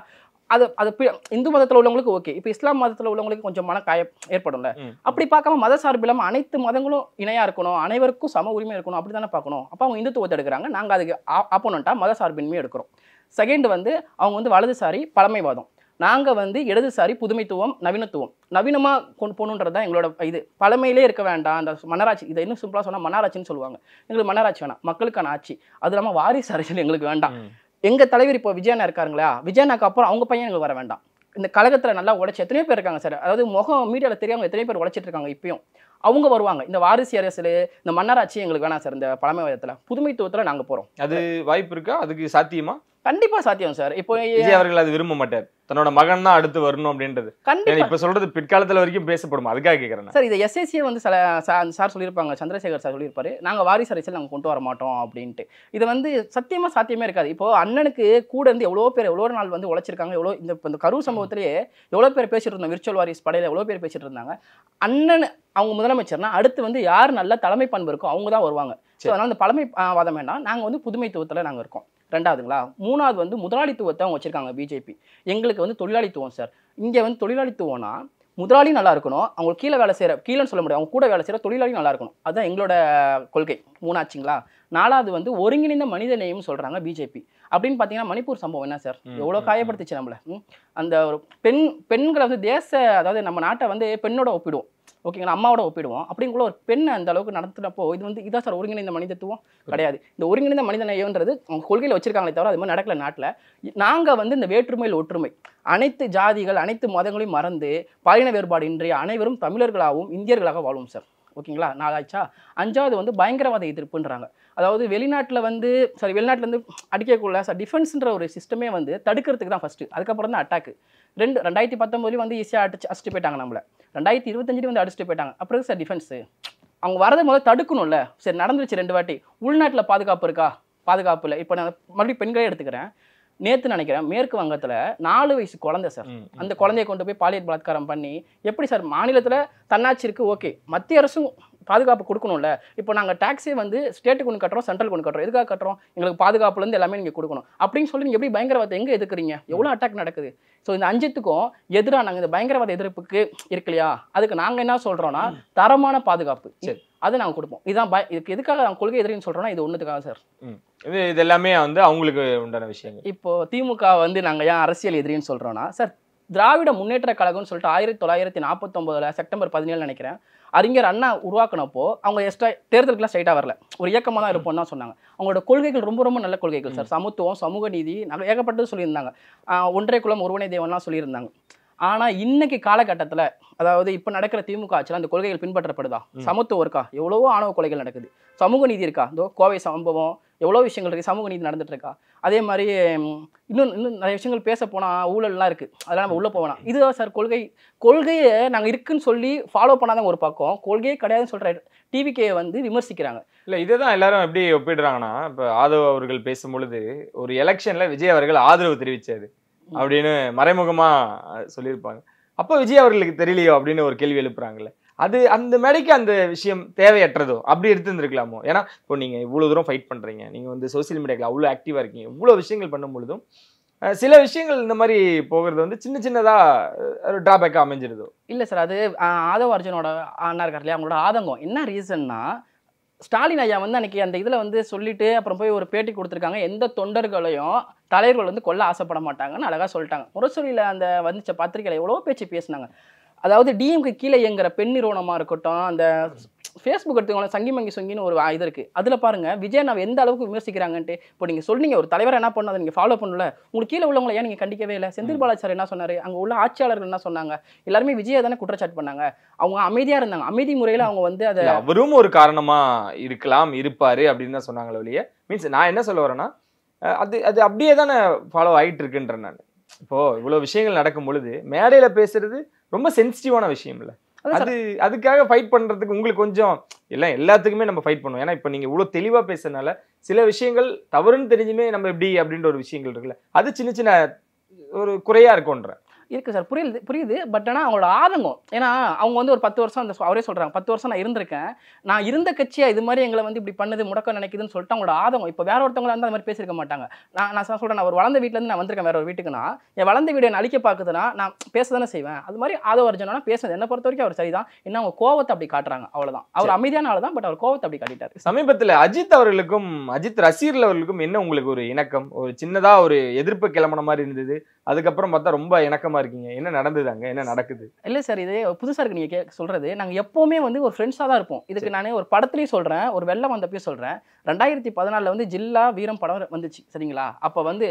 அது இந்து மதத்தில் உள்ளவங்களுக்கு ஓகே, இப்போ இஸ்லாம் மதத்தில் உள்ளவங்களுக்கு கொஞ்சம் மனக்காயம் ஏற்படும்ல. அப்படி பார்க்காம மத சார்பு இல்லாமல் அனைத்து மதங்களும் இணையாக இருக்கணும், அனைவருக்கும் சம உரிமை இருக்கணும், அப்படி தானே பார்க்கணும். அப்போ அவங்க இந்துத்துவத்தை எடுக்கிறாங்க, நாங்கள் அதுக்கு ஆப்போனண்ட்டாக மத சார்பின்மையை எடுக்கிறோம். செகண்ட் வந்து அவங்க வந்து வலதுசாரி பழமைவாதம், நாங்கள் வந்து இடதுசாரி புதுமைத்துவம் நவீனத்துவம். நவீனமாக கொண்டு போகணுன்றது தான் எங்களோட இது. பழமையிலே இருக்க வேண்டாம், அந்த மன்னராட்சி, இதை இன்னும் சிம்பிளாக சொன்னால் மன்னராட்சின்னு சொல்லுவாங்க. எங்களுக்கு மன்னராட்சி வேணாம், மக்களுக்கான ஆட்சி. அது இல்லாமல் வாரிசு அரசியல் எங்களுக்கு வேண்டாம். எங்கள் தலைவர் இப்போ விஜயண்ணா இருக்காருங்களா, விஜயண்ணாக்கு அப்புறம் அவங்க பையன் எங்களுக்கு வர வேண்டாம். இந்த கழகத்தில் நல்லா உழைச்சி எத்தனையோ பேர் இருக்காங்க சார். அதாவது முகம் மீடியாவில் தெரியாமல் எத்தனையோ பேர் உழைச்சிட்டு இருக்காங்க இப்பயும். அவங்க வருவாங்க. இந்த வாரிசு அரசியல், இந்த மன்னராட்சி எங்களுக்கு வேணாம் சார். இந்த பழமைவாதத்தில் புதுமைத்துவத்தில் நாங்கள் போகிறோம். அது வாய்ப்பு இருக்கா? அதுக்கு சாத்தியமா? கண்டிப்பா சாத்தியம் சார். இப்போ விஜய் அவர்கள் அது விரும்ப மாட்டார், தன்னோட மகன் தான் அடுத்து வரணும் அப்படின்றது. கண்டிப்பா இப்ப சொல்றது பிற்காலத்துல வரைக்கும் பேசப்படுமா, அதுக்காக கேட்கறேன் சார். இதை எஸ்எஸ்சியே வந்து சார் சொல்லியிருப்பாங்க, சந்திரசேகர் சார் சொல்லியிருப்பாரு, நாங்கள் வாரிசு அரசியல் நாங்கள் கொண்டு வர மாட்டோம் அப்படின்ட்டு. இது வந்து சத்தியமா சாத்தியமே இருக்காது. இப்போ அண்ணனுக்கு கூட இருந்து எவ்வளோ பேர் எவ்வளோ நாள் வந்து உழைச்சிருக்காங்க. எவ்வளோ இந்த கரூர் சம்பவத்திலேயே எவ்வளோ பேர் பேசிட்டு இருந்தோம், விர்ச்சுவல் வாரிஸ் படையில எவ்வளோ பேர் பேசிட்டு இருந்தாங்க. அண்ணன் அவங்க முதலமைச்சர்னா அடுத்து வந்து யார் நல்ல தலைமை பண்பு இருக்கோ அவங்க தான் வருவாங்க. ஸோ அதனால இந்த பழமைவாதம் வேண்டாம், நாங்கள் வந்து புதுமைத்துவத்தில் நாங்கள் இருக்கோம். ரெண்டாவதுங்களா, மூணாவது வந்து முதலாளித்துவத்தை அவங்க வச்சிருக்காங்க பிஜேபி. எங்களுக்கு வந்து தொழிலாளித்துவம் சார். இங்கே வந்து தொழிலாளித்துவம்னா முதலாளி நல்லா இருக்கணும், அவங்க கீழே வேலை செய்கிற, கீழேன்னு சொல்ல முடியாது, அவங்க கூட வேலை செய்கிற தொழிலாளி நல்லா இருக்கணும். அதுதான் எங்களோட கொள்கை. மூணாச்சுங்களா. நாலாவது வந்து ஒருங்கிணைந்த மனித நேயம் சொல்கிறாங்க பிஜேபி. அப்படின்னு பார்த்தீங்கன்னா மணிப்பூர் சம்பவம் என்ன சார், எவ்வளோ காயப்படுத்துச்சு நம்மளை. அந்த ஒரு பெண்களை வந்து அதாவது நம்ம நாட்டை வந்து பெண்ணோட ஒப்பிடுவோம், ஓகேங்களா, அம்மாவோட ஒப்பிடுவோம். அப்படிங்குள்ள ஒரு பெண்ணை அந்த அளவுக்கு நடத்துனப்போ இது வந்து இதான் சார் ஒருங்கிணைந்த மனிதத்துவம் கிடையாது. இந்த ஒருங்கிணைந்த மனித நேயம்ன்றது அவங்க கொள்கையில் வச்சிருக்காங்களே தவிர அது மாதிரி நடக்கல நாட்டில். நாங்கள் வந்து இந்த வேற்றுமையில் ஒற்றுமை, அனைத்து ஜாதிகள் அனைத்து மதங்களையும் மறந்து பாலின வேறுபாடு இன்றி அனைவரும் தமிழர்களாகவும் இந்தியர்களாக வாழ்வோம் சார். ஓகேங்களா. நாலாச்சா. அஞ்சாவது வந்து பயங்கரவாத எதிர்ப்புன்றாங்க. அதாவது வெளிநாட்டில் வந்து வெளிநாட்டிலேருந்து அடிக்கக்குள்ள சார் டிஃபென்ஸ்ன்ற ஒரு சிஸ்டமே வந்து தடுக்கிறதுக்கு தான் ஃபஸ்ட்டு, அதுக்கப்புறம் தான் அட்டாக்கு. 2019 வந்து ஈஸியாக அடிச்சுட்டு போயிட்டாங்க நம்மளை, 2025 வந்து அடிச்சுட்டு போயிட்டாங்க. அப்புறம் சார் டிஃபென்ஸு அவங்க வரதை முதல்ல தடுக்கணும்ல. சரி நடந்துருச்சு 2 வாட்டி. உள்நாட்டில் பாதுகாப்பு இருக்கா? பாதுகாப்பு இல்லை. இப்போ நான் மறுபடியும் பெண்களே எடுத்துக்கிறேன். நேற்று நினைக்கிறேன் மேற்கு வங்கத்தில் 4 வயசு குழந்தை சார், அந்த குழந்தைய கொண்டு போய் பாலியல் பலாத்காரம் பண்ணி எப்படி சார் மாநிலத்தில் தன்னாட்சி இருக்குது ஓகே, மத்திய அரசும் பாதுகாப்பு கொடுக்கணும்ல. இப்போ நாங்கள் டாக்ஸே வந்து ஸ்டேட்டுக்கு ஒன்று கட்டுறோம், சென்ட்ரல் ஒன்று கட்டுறோம். எதுக்காக கட்டுறோம்? எங்களுக்கு பாதுகாப்புலேருந்து எல்லாமே நீங்கள் கொடுக்கணும் அப்படின்னு சொல்லி நீங்கள் எப்படி பயங்கரவாதத்தை எங்கே எதுக்குறீங்க? எவ்வளோ அட்டாக் நடக்குது? ஸோ இந்த அஞ்சுத்துக்கும் எதிராக நாங்கள் இந்த பயங்கரவாத எதிர்ப்புக்கு இருக்கு இல்லையா, அதுக்கு நாங்கள் என்ன சொல்கிறோன்னா தரமான பாதுகாப்பு அதை நாங்கள் கொடுப்போம். இதுதான் இதுக்கு எதுக்காக நாங்கள் கொள்கை எதிரின்னு சொல்கிறோன்னா இது ஒன்றுத்துக்காக சார். இது எல்லாமே வந்து அவங்களுக்கு உண்டான விஷயங்கள். இப்போ திமுக வந்து நாங்கள் ஏன் அரசியல் எதிரின்னு சொல்கிறோன்னா சார், திராவிட முன்னேற்ற கழகம்னு சொல்லிட்டு 1949 செப்டம்பர் 17 நினைக்கிறேன் அறிஞர் அண்ணா உருவாக்குனப்போ அவங்க எக்ஸ்ட்ரா தேர்தலுக்குலாம் ஸ்ட்ரைட்டாக வரல, ஒரு இயக்கமாக தான் இருப்போம்னு தான் சொன்னாங்க. அவங்களோட கொள்கைகள் ரொம்ப ரொம்ப நல்ல கொள்கைகள் சார். சமத்துவம், சமூக நீதி, நாங்கள் ஏகப்பட்டது சொல்லியிருந்தாங்க. ஒன்றே குலம் ஒருவனே தேவன்லாம் சொல்லியிருந்தாங்க. ஆனால் இன்னைக்கு காலகட்டத்தில், அதாவது இப்போ நடக்கிற திமுக ஆட்சியில் அந்த கொள்கைகள் பின்பற்றப்படுதா? சமத்துவம் இருக்கா? எவ்வளவோ ஆணவ கொலைகள் நடக்குது. சமூக நீதி இருக்கா? இதோ கோவை சம்பவம், எவ்வளோ விஷயங்கள் இருக்குது. சமூக நீதி நடந்துட்டு இருக்கா? அதே மாதிரி இன்னும் நிறைய விஷயங்கள் பேச போனால் ஊழல்லாம் இருக்குது, அதெல்லாம் நம்ம உள்ளே போவேணாம். இதுதான் சார் கொள்கையை நாங்கள் இருக்குன்னு சொல்லி ஃபாலோ பண்ணாதான் ஒரு பக்கம், கொள்கையே கிடையாதுன்னு சொல்கிற டிவிகே வந்து விமர்சிக்கிறாங்க. இல்லை, இதை தான் எல்லாரும் எப்படி ஒப்பிடுறாங்கன்னா, இப்போ ஆதவ் அவர்கள் பேசும்பொழுது ஒரு எலெக்ஷனில் விஜய் அவர்கள் ஆதரவு தெரிவித்தாரு அப்படின்னு மறைமுகமா சொல்லியிருப்பாங்க. அப்போ விஜய் அவர்களுக்கு தெரியலையோ அப்படின்னு ஒரு கேள்வி எழுப்புறாங்கல்ல, அது அந்த மேடைக்கு அந்த விஷயம் தேவையற்றதோ அப்படி எடுத்துருந்துருக்கலாமோ? ஏன்னா இப்போ நீங்க இவ்வளவு தூரம் ஃபைட் பண்றீங்க, நீங்க வந்து சோசியல் மீடியாவில் அவ்வளோ ஆக்டிவா இருக்கீங்க, இவ்வளவு விஷயங்கள் பண்ணும் பொழுதும் சில விஷயங்கள் இந்த மாதிரி போகிறது வந்து சின்ன சின்னதா ஒரு டிராபேக்கா அமைஞ்சிருதோ? இல்லை சார், அது ஆதவ அர்ஜுனோட அண்ணா இருக்கார் இல்லையா, அவங்களோட ஆதங்கம் என்ன ரீசன்னா, ஸ்டாலின் ஐயா வந்து அன்னைக்கு அந்த இதில் வந்து சொல்லிட்டு அப்புறம் போய் ஒரு பேட்டி கொடுத்துருக்காங்க. எந்த தொண்டர்களையும் தலைவர்கள் வந்து கொல்ல ஆசைப்பட மாட்டாங்கன்னு அழகாக சொல்லிட்டாங்க. முரசொலியில் அந்த வந்துச்ச பத்திரிகையில் எவ்வளோ பேச்சு பேசினாங்க. அதாவது டிஎம்க்கு கீழே இயங்குற பெண் நிறுவனமாக இருக்கட்டும், அந்த ஃபேஸ்புக் எடுத்துக்கோங்க, சங்கிமங்கி சொங்கின்னு ஒரு இது இருக்குது, அதில் பாருங்கள் விஜய் நான் எந்த அளவுக்கு விமர்சிக்கிறாங்கன்ட்டு. இப்போ நீங்கள் சொன்னீங்க ஒரு தலைவர் என்ன பண்ண, அதை நீங்கள் ஃபாலோ பண்ணல, உங்களுக்கு கீழே உள்ளவங்களை ஏன் நீங்கள் கண்டிக்கவே இல்லை? செந்தில் பாலாஜி சார் என்ன சொன்னார், அங்கே உள்ள ஆட்சியாளர்கள் என்ன சொன்னாங்க? எல்லாருமே விஜயை தானே குற்றச்சாட்டு பண்ணாங்க. அவங்க அமைதியாக இருந்தாங்க, அமைதி முறையில் அவங்க வந்து அதை அவரும் ஒரு காரணமாக இருக்கலாம், இருப்பார் அப்படின்னு தான் சொன்னாங்களே ஒழிய, மீன்ஸ் நான் என்ன சொல்ல வரேன்னா, அது அப்படியே தானே ஃபாலோ ஆகிட்டு இருக்குன்றேன் நான். இப்போ இவ்வளவு விஷயங்கள் நடக்கும் பொழுது மேடையில பேசுறது ரொம்ப சென்சிட்டிவான விஷயம் இல்லை, அதுக்காக ஃபைட் பண்றதுக்கு உங்களுக்கு கொஞ்சம் இல்லை, எல்லாத்துக்குமே நம்ம ஃபைட் பண்ணுவோம். ஏன்னா இப்போ நீங்க இவ்வளவு தெளிவா பேசுறதுனால சில விஷயங்கள் தவறுன்னு தெரிஞ்சுமே நம்ம எப்படி அப்படின்ற ஒரு விஷயங்கள் இருக்குல்ல, அது சின்ன சின்ன ஒரு குறையா இருக்கும்ன்ற இருக்குது சார். புரியுது. பட் ஆனால் அவங்களோட ஆதங்கம், ஏன்னா அவங்க வந்து ஒரு 10 வருஷம், அந்த அவரே சொல்கிறாங்க 10 வருஷம் நான் இருந்திருக்கேன், நான் இருந்த கட்சியாக இது மாதிரி எங்களை வந்து இப்படி பண்ணுது முடக்க நினைக்குதுன்னு சொல்லிட்டு அவங்களோட ஆதங்கம். இப்போ வேற ஒருத்தவங்களா இருந்தால் அந்த மாதிரி பேசியிருக்க மாட்டாங்க. நான் சொல்கிறேன், நான் ஒரு வளர்ந்த வீட்டிலேருந்து நான் வந்திருக்கேன் வேற ஒரு வீட்டுக்குன்னா, என் வளர்ந்த வீடு என்ன அழிக்க பார்க்குதுன்னா நான் பேச தானே செய்வேன். அது மாதிரி ஆதவ அர்ஜுனா பேசுறது என்னை பொறுத்த வரைக்கும் அவர் சரிதான். என்ன அவங்க கோவத்தை அப்படி காட்டுறாங்க, அவ்வளோதான். அவர் அமைதியான ஆள் தான், பட் அவர் கோவத்தை அப்படி காட்டிட்டார். சமீபத்தில் அஜித் அவர்களுக்கும் அஜித் ரசிகர்கள் அவர்களுக்கும் என்ன உங்களுக்கு ஒரு இணக்கம், ஒரு சின்னதாக ஒரு எதிர்ப்பு கிளம்பின மாதிரி இருந்தது, அதுக்கப்புறம் பார்த்தா ரொம்ப இணக்கமாக இருக்கீங்க, என்ன நடந்ததாங்க, என்ன நடக்குது? இல்லை சார், இது புதுசாக இருக்கு நீங்கள் சொல்கிறது. நாங்கள் எப்போவுமே வந்து ஒரு ஃப்ரெண்ட்ஸாக தான் இருப்போம். இதுக்கு நான் ஒரு படத்துலேயும் சொல்கிறேன், ஒரு வெள்ளம் வந்தப்பையும் சொல்கிறேன். 2014 வந்து ஜில்லா வீரம் படம் வந்துச்சு சரிங்களா. அப்போ வந்து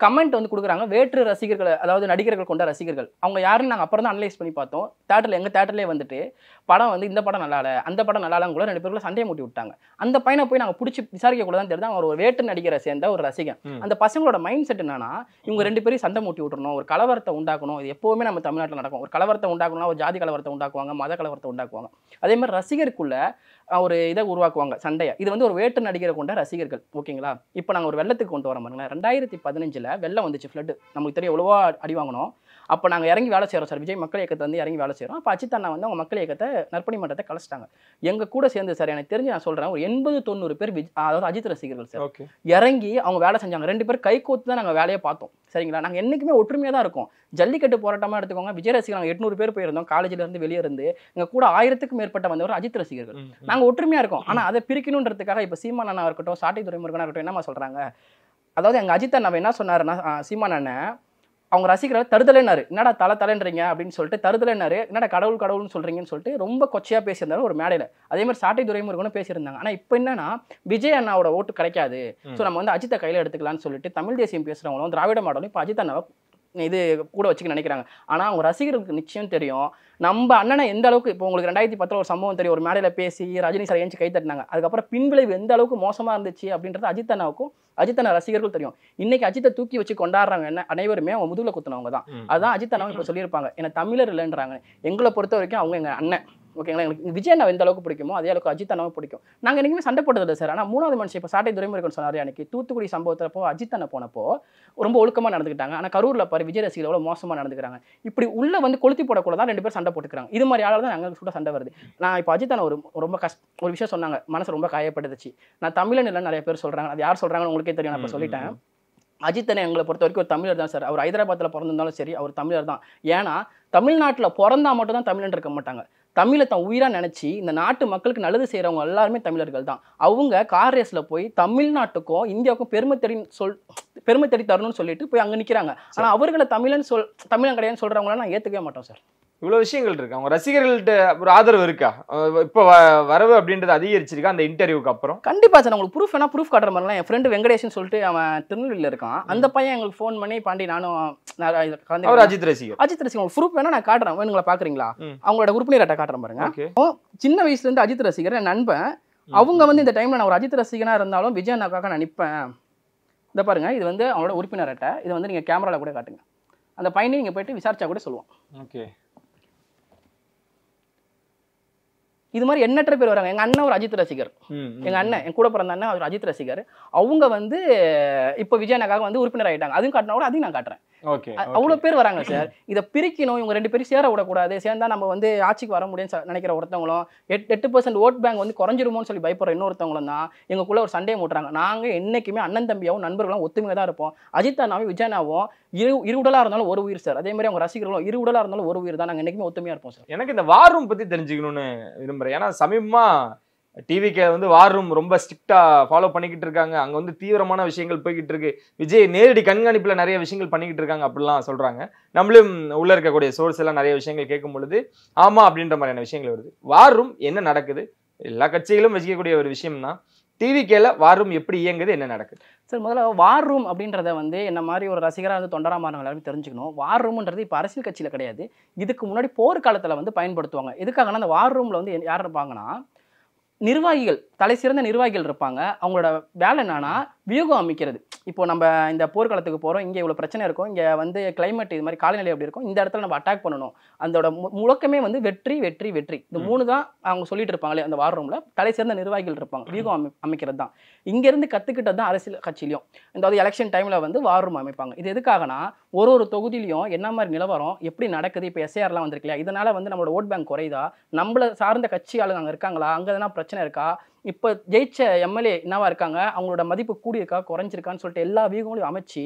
கமெண்ட் வந்து கொடுக்குறாங்க, வேற்று ரசிகர்கள், அதாவது நடிகர்கள் கொண்ட ரசிகர்கள். அவங்க யாருன்னு நாங்கள் அப்புறம் தான் அனலைஸ் பண்ணி பார்த்தோம். தேட்டரில் எங்கள் தேட்டர்லேயே வந்துட்டு படம் வந்து இந்த படம் நல்லா இல்லை, அந்த படம் நல்லா இல்லைன்னு கூட 2 பேருக்குள்ள சண்டையை மூட்டி விட்டாங்க. அந்த பையனை போய் நாங்கள் பிடிச்சி விசாரிக்க கூட தான் தெரியுது அவர் ஒரு வேற்று நடிகரை சேர்ந்த ஒரு ரசிகன். அந்த பசங்களோட மைண்ட் செட் என்னன்னா, இவங்க 2 பேரும் சண்டை மூட்டி விட்டுறணும், ஒரு கலவரத்தை உண்டாக்கணும். இது எப்போவுமே நம்ம தமிழ்நாட்டில் நடக்கும். ஒரு கலவரத்தை உண்டாக்கணும்னா ஒரு ஜாதி கலவரத்தை உண்டாக்குவாங்க, மத கலவரத்தை உண்டாக்குவாங்க. அதே மாதிரி ரசிகருக்குள்ள ஒரு இதை உருவாக்குவாங்க, சண்டையை. இது வந்து ஒரு வேற்று நடிகரை கொண்ட ரசிகர்கள், ஓகேங்களா. இப்போ நாங்கள் ஒரு வெள்ளத்துக்கு கொண்டு வர பாருங்களேன். 2015 வெள்ளம் வந்துச்சு, ஃப்ளட். நமக்கு தெரியும் எவ்வளவோ அடி வாங்கணும். அப்போ நாங்கள் இறங்கி வேலை செய்கிறோம் சார், விஜய் மக்கள் இயக்கத்தை வந்து இறங்கி வேலை செய்கிறோம். அப்போ அஜித் அண்ணா வந்து அவங்க மக்கள் இயக்கத்தை நற்பணி மன்றத்தை கலைச்சிட்டாங்க. எங்கள் கூட சேர்ந்து சார், எனக்கு தெரிஞ்சு நான் சொல்கிறேன், ஒரு 80-90 பேர் அதாவது அஜித் ரசிகர்கள் சார் இறங்கி அவங்க வேலை செஞ்சாங்க. 2 பேர் கை கோத்து தான் நாங்கள் வேலையை பார்த்தோம் சரிங்களா. நாங்கள் என்றைக்குமே ஒற்றுமையாக தான் இருக்கோம். ஜல்லிக்கட்டு போராட்டமாக எடுத்துக்கோங்க, விஜய் ரசிகர் நாங்கள் 800 பேர் போயிருந்தோம், காலேஜிலேருந்து வெளியே இருந்து. எங்கள் கூட 1000க்கும் மேற்பட்ட வந்தவர் அஜித் ரசிகர்கள். நாங்கள் ஒற்றுமையாக இருக்கோம். ஆனால் அதை பிரிக்கணுன்றதுக்காக இப்போ சீமான் அண்ணா இருக்கட்டும், சாட்டை துரைமுருகனா இருக்கட்டும், என்னமா சொல்கிறாங்க, அதாவது எங்கள் அஜித் அண்ணா என்ன சொன்னாருன்னா, சீமான் அண்ணன் அவங்க ரசிகர்கள் தருதலைன்னாரு, என்னடா தலைன்றீங்க அப்படின்னு சொல்லிட்டு தருதலைன்னாரு, என்னடா கடவுள்னு சொல்றீங்கன்னு சொல்லிட்டு ரொம்ப கொச்சையா பேசியிருந்தாரு ஒரு மேடையில. அதே மாதிரி சாட்டை துரைமுருகனும் பேசியிருந்தாங்க. ஆனா இப்போ என்னன்னா, விஜய் அண்ணாவோட ஓட்டு கிடைக்காது, ஸோ நம்ம வந்து அஜித்தை கையில எடுத்துக்கலாம்னு சொல்லிட்டு தமிழ் தேசியம் பேசுறவங்களும் திராவிட மாடலும் இப்போ அஜித் அண்ணாவை இது கூட வச்சுக்க நினைக்கிறாங்க. ஆனால் அவங்க ரசிகர்களுக்கு நிச்சயம் தெரியும் நம்ம அண்ணனை எந்த அளவுக்கு. இப்போ உங்களுக்கு 2010 ஒரு சம்பவம் தெரியும், ஒரு மேடையில் பேசி ரஜினி சார் ஏஞ்சி கை தட்டினாங்க. அதுக்கப்புறம் பின்விளைவு எந்த அளவுக்கு மோசமாக இருந்துச்சு அப்படின்றது அஜித் அண்ணா ரசிகர்கள் தெரியும். இன்னைக்கு அஜித்தை தூக்கி வச்சு கொண்டாடுறாங்க என்ன அனைவருமே அவங்க முதுகுல குத்துனவங்க தான். அதான் அஜித் அண்ணா இப்போ சொல்லியிருப்பாங்க, என்ன தமிழர் இல்லைன்றாங்க. எங்களை பொறுத்த வரைக்கும் அவங்க எங்கள் அண்ணன் ஓகேங்களா. எங்களுக்கு விஜய் அண்ணா எந்த அளவுக்கு பிடிக்குமோ அதே அளவுக்கு அஜித் அண்ணாவும் பிடிக்கும். நாங்கள் என்றைக்குமே சண்டை போட்டதில்லை சார். ஆனால் 3வது மனுஷன் இப்போ சாட்டை துரைமுருகன் சொன்னார் அன்னைக்கு தூத்துக்குடி சம்பவத்தப்போ அஜித் அண்ணா போனப்போ ரொம்ப ஒழுக்கமாக நடந்துக்கிட்டாங்க. ஆனால் கரூரில் பாரு விஜய் ரசிகர்கள் எவ்வளோ மோசமாக நடந்துக்கிறாங்க. இப்படி உள்ள வந்து கொளுத்தி போடக்கூட தான் 2 பேர் சண்டை போட்டுக்கிறாங்க. இது மாதிரி ஆளால் தான் எங்களுக்கு கூட சண்டை வருது. நான் இப்போ அஜித் அண்ணா ரொம்ப ஒரு விஷயம் சொன்னாங்க, மனசு ரொம்ப காயப்பட்டுச்சு. நான் தமிழன் இல்லைன்னு நிறைய பேர் சொல்கிறாங்க. அது யார் சொல்கிறாங்கன்னு உங்களுக்கே தெரியும். நான் இப்போ சொல்லிட்டேன். அஜித் அண்ணா எங்களை பொறுத்த வரைக்கும் ஒரு தமிழர் தான் சார். அவர் ஹைதராபாத்தில் பிறந்திருந்தாலும் சரி அவர் தமிழர் தான். ஏன்னா தமிழ்நாட்டில் பிறந்தா மட்டும் தான் தமிழன் இருக்க மாட்டாங்க. தமிழை தான் உயிராக நினச்சி இந்த நாட்டு மக்களுக்கு நல்லது செய்கிறவங்க எல்லாருமே தமிழர்கள் தான். அவங்க கார் ரேஸில் போய் தமிழ்நாட்டுக்கும் இந்தியாவுக்கும் பெருமை தேடி தரணும்னு சொல்லிட்டு போய் அங்கே நிற்கிறாங்க. ஆனால் அவர்களை தமிழன் கிடையாதுன்னு சொல்கிறவங்களாம் நான் ஏற்றுக்கவே மாட்டோம் சார். இவ்வளவு விஷயங்கள் இருக்கு. அவங்க ரசிகர்கள்ட்ட ஒரு ஆதரவு இருக்கா? இப்போ வரவு அப்படின்றது அதிகரிச்சிருக்கா அந்த இன்டர்வியூக்கு அப்புறம்? கண்டிப்பா சார். உங்களுக்கு ப்ரூஃப் வேணா ப்ரூஃப் காட்டுற மாதிரிலாம் என் ஃப்ரெண்டு வெங்கடேஷ்னு சொல்லிட்டு அவன் திருநெல்வேலியில் இருக்கான். அந்த பையன் எங்களுக்கு ஃபோன் பண்ணி பாண்டி நானும் அவர் அஜித் ரசிகர் உங்களுக்கு ப்ரூஃப் வேணா நான் காட்டுறேன். வேணுங்களா பாக்குறீங்களா? அவங்களோட உறுப்பினர் அட்டை காட்டுறேன் பாருங்க. சின்ன வயசுல இருந்து அஜித் ரசிகர் என் நண்பன். அவங்க வந்து இந்த டைம்ல நான் ஒரு அஜித் ரசிகனா இருந்தாலும் விஜய் அண்ணாக்காக நான் நிற்பேன். இந்த பாருங்க, இது வந்து அவங்களோட உறுப்பினர் அட்டை. இதை வந்து நீங்க கேமரால கூட காட்டுங்க. அந்த பையனை நீங்க போயிட்டு விசாரிச்சா கூட சொல்லுவோம். ஓகே, இது மாதிரி எண்ணற்ற பேர் வராங்க. எங்க அண்ணன் ஒரு அஜித் ரசிகர். எங்க அண்ணன் என் கூட பிறந்த அண்ணன் ஒரு அஜித் ரசிகர். அவங்க வந்து இப்போ விஜய் அண்ணாக்காக வந்து உறுப்பினர் ஆயிட்டாங்க. அதுவும் காட்டினா கூட அதையும் நான் காட்டுறேன். அவ்வளவு பேர் வராங்க சார். இதை பிரிக்கணும், இவங்க 2 பேரும் சேர விடக்கூடாது. சேர்ந்தா நம்ம வந்து ஆட்சிக்கு வர முடியும்னு நினைக்கிற ஒருத்தவங்களும் 8% ஓட் பேங்க் வந்து குறைஞ்சிருமோன்னு சொல்லி பயப்படுற இன்னொருத்தவங்களும் தான் எங்களுக்குள்ள ஒரு சண்டையை மூட்டுறாங்க. நாங்க என்னைக்குமே அண்ணன் தம்பியாவும் நண்பர்களும் ஒத்துமையாக தான் இருப்போம். அஜித் அண்ணாவும் விஜய் அண்ணாவும் இரு உடலா இருந்தாலும் ஒரு உயிர் சார். அதே மாதிரி அவங்க ரசிகர்களும் இரு உடலா இருந்தாலும் ஒரு உயிர் தான். நாங்க என்னைக்குமே ஒத்துமையா இருப்போம் சார். எனக்கு இந்த வார் ரூம் பத்தி தெரிஞ்சுக்கணும்னு விரும்புறேன். ஏன்னா சமீபமா டிவிக்கு வந்து வார் ரூம் ரொம்ப ஸ்ட்ரிக்டா ஃபாலோ பண்ணிக்கிட்டு இருக்காங்க. அங்க வந்து தீவிரமான விஷயங்கள் போய்கிட்டு இருக்கு. விஜய் நேரடி கண்காணிப்புல நிறைய விஷயங்கள் பண்ணிக்கிட்டு இருக்காங்க அப்படிலாம் சொல்றாங்க. நம்மளும் உள்ள இருக்கக்கூடிய சோர்ஸ் எல்லாம் நிறைய விஷயங்கள் கேட்கும் பொழுது ஆமா அப்படின்ற மாதிரியான விஷயங்கள் வருது. வார் ரூம் என்ன நடக்குது? எல்லா கட்சிகளும் வச்சுக்கக்கூடிய ஒரு விஷயம் தான். டிவிக்கேல வார் ரூம் எப்படி இயங்குது, என்ன நடக்குது சார்? முதல்ல வார் ரூம் அப்படின்றத வந்து என்ன மாதிரி ஒரு ரசிகராக வந்து தொண்டரா மாறவங்க எல்லாரும் தெரிஞ்சுக்கணும். வார் ரூம்ன்றது இப்போ அரசியல் கட்சியில கிடையாது. இதுக்கு முன்னாடி போர்க்காலத்தில் வந்து பயன்படுத்துவாங்க. எதுக்காகனா அந்த வார் ரூம்ல வந்து யார் இருப்பாங்கன்னா நிர்வாகிகள், தலை சிறந்த நிர்வாகிகள் இருப்பாங்க. அவங்களோட வேலை என்னன்னா வியூகம் அமைக்கிறது. இப்போ நம்ம இந்த போர்க்காலத்துக்கு போகிறோம், இங்கே இவ்வளோ பிரச்சனை இருக்கும், இங்கே வந்து கிளைமேட் இது மாதிரி காலநிலை எப்படி இருக்கும், இந்த இடத்துல நம்ம அட்டாக் பண்ணணும். அதோட முழக்கமே வந்து வெற்றி வெற்றி வெற்றி. இந்த 3 தான் அவங்க சொல்லிட்டு இருப்பாங்களே அந்த வார் ரூமில். தலை சிறந்த நிர்வாகிகள் இருப்பாங்க. வியூகம் அமைக்கிறது தான் இங்கேருந்து கற்றுக்கிட்டது தான் அரசியல் கட்சியிலையும். இந்த எலெக்ஷன் டைமில் வந்து வார் ரூம் அமைப்பாங்க. இது எதுக்காகனா ஒரு தொகுதியிலையும் என்ன மாதிரி நிலவரம் எப்படி நடக்குது. இப்போ எஸ்ஏஆர்லாம் வந்திருக்கலையா, இதனால் வந்து நம்மளோட ஓட் பேங்க் குறையுதா, நம்மளை சார்ந்த கட்சி ஆளுங்க அங்கே இருக்காங்களா, அங்கே எதனா பிரச்சனை இருக்கா, இப்போ ஜெயிச்ச எம்எல்ஏ என்னவா இருக்காங்க, அவங்களோட மதிப்பு கூடியிருக்கா குறைஞ்சிருக்கான்னு சொல்லிட்டு எல்லா வியூகங்களையும் அமைச்சு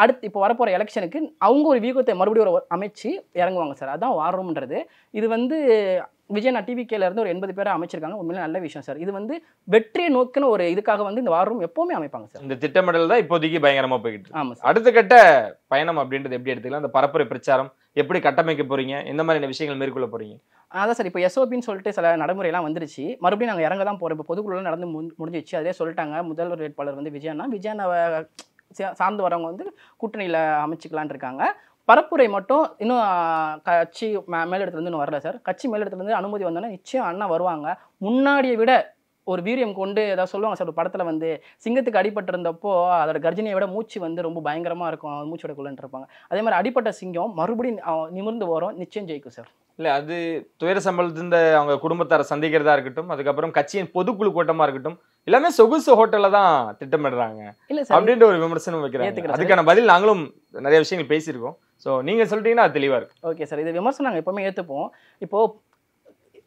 அடுத்து இப்போ வரப்போகிற எலெக்ஷனுக்கு அவங்க ஒரு வியூகத்தை மறுபடியும் ஒரு அமைச்சு இறங்குவாங்க சார். அதுதான் வார் ரூம்ன்றது. இது வந்து விஜய் டிவிகேல இருந்து ஒரு 80 பேரை அமைச்சிருக்காங்க. உண்மையிலே நல்ல விஷயம் சார். இது வந்து வெற்றியை நோக்கின ஒரு இதுக்காக வந்து இந்த வார் ரூம் எப்பவுமே அமைப்பாங்க சார். இந்த திட்டமிடல் தான் இப்போதைக்கு பயங்கரமா போய்கிட்டு. ஆமா சார். அடுத்த கட்ட பயணம் அப்படின்றது எப்படி எடுத்துக்கலாம்? அந்த பரப்புரை பிரச்சாரம் எப்படி கட்டமைக்க போறீங்க, எந்த மாதிரியான விஷயங்கள் மேற்கொள்ள போறீங்க? அதான் சார், இப்போ எஸ்ஓபின்னு சொல்லிட்டு சில நடைமுறையெல்லாம் வந்துருச்சு. மறுபடியும் நாங்கள் இறங்க தான் போகிறோம். இப்போ பொதுக்குழுலாம் நடந்து முடிஞ்சிச்சு. அதே சொல்லிட்டாங்க முதல்வர் வேட்பாளர் வந்து விஜய் அண்ணாவை சார்ந்து வரவங்க வந்து கூட்டணியில் அமைச்சிக்கலான் இருக்காங்க. பரப்புரை மட்டும் இன்னும் கட்சி மேலிடத்துலேருந்து இன்னும் வரல சார். கட்சி மேலிடத்துலேருந்து அனுமதி வந்தோன்னா நிச்சயம் அண்ணா வருவாங்க. முன்னாடியை விட ஒரு வீரியம் கொண்டு ஏதாவது சொல்லுவாங்க சார். ஒரு படத்தில் வந்து சிங்கத்துக்கு அடிபட்டிருந்தப்போ அதோட கர்ஜனையை விட மூச்சு வந்து ரொம்ப பயங்கரமாக இருக்கும், மூச்சோட குள்ளன்ட்டு இருப்பாங்க. அதே மாதிரி அடிப்பட்ட சிங்கம் மறுபடியும் நிமிர்ந்து வரும், நிச்சயம் ஜெயிக்கும் சார். இல்லை, அது துயர சம்பளத்திருந்த அவங்க குடும்பத்தாரை சந்திக்கிறதா இருக்கட்டும், அதுக்கப்புறம் கட்சியின் பொதுக்குழு கூட்டமா இருக்கட்டும், எல்லாமே சொகுசு ஹோட்டல்ல தான் திட்டமிடுறாங்க இல்லை சார் அப்படின்ற ஒரு விமர்சனம் வைக்கிறாங்க. அதுக்கான பதில் நாங்களும் நிறைய விஷயங்கள் பேசியிருக்கோம். ஸோ நீங்க சொல்லிட்டீங்கன்னா அது தெளிவா இருக்கும். ஓகே சார், இது விமர்சனம் நாங்கள் எப்பவுமே ஏற்றுப்போம். இப்போ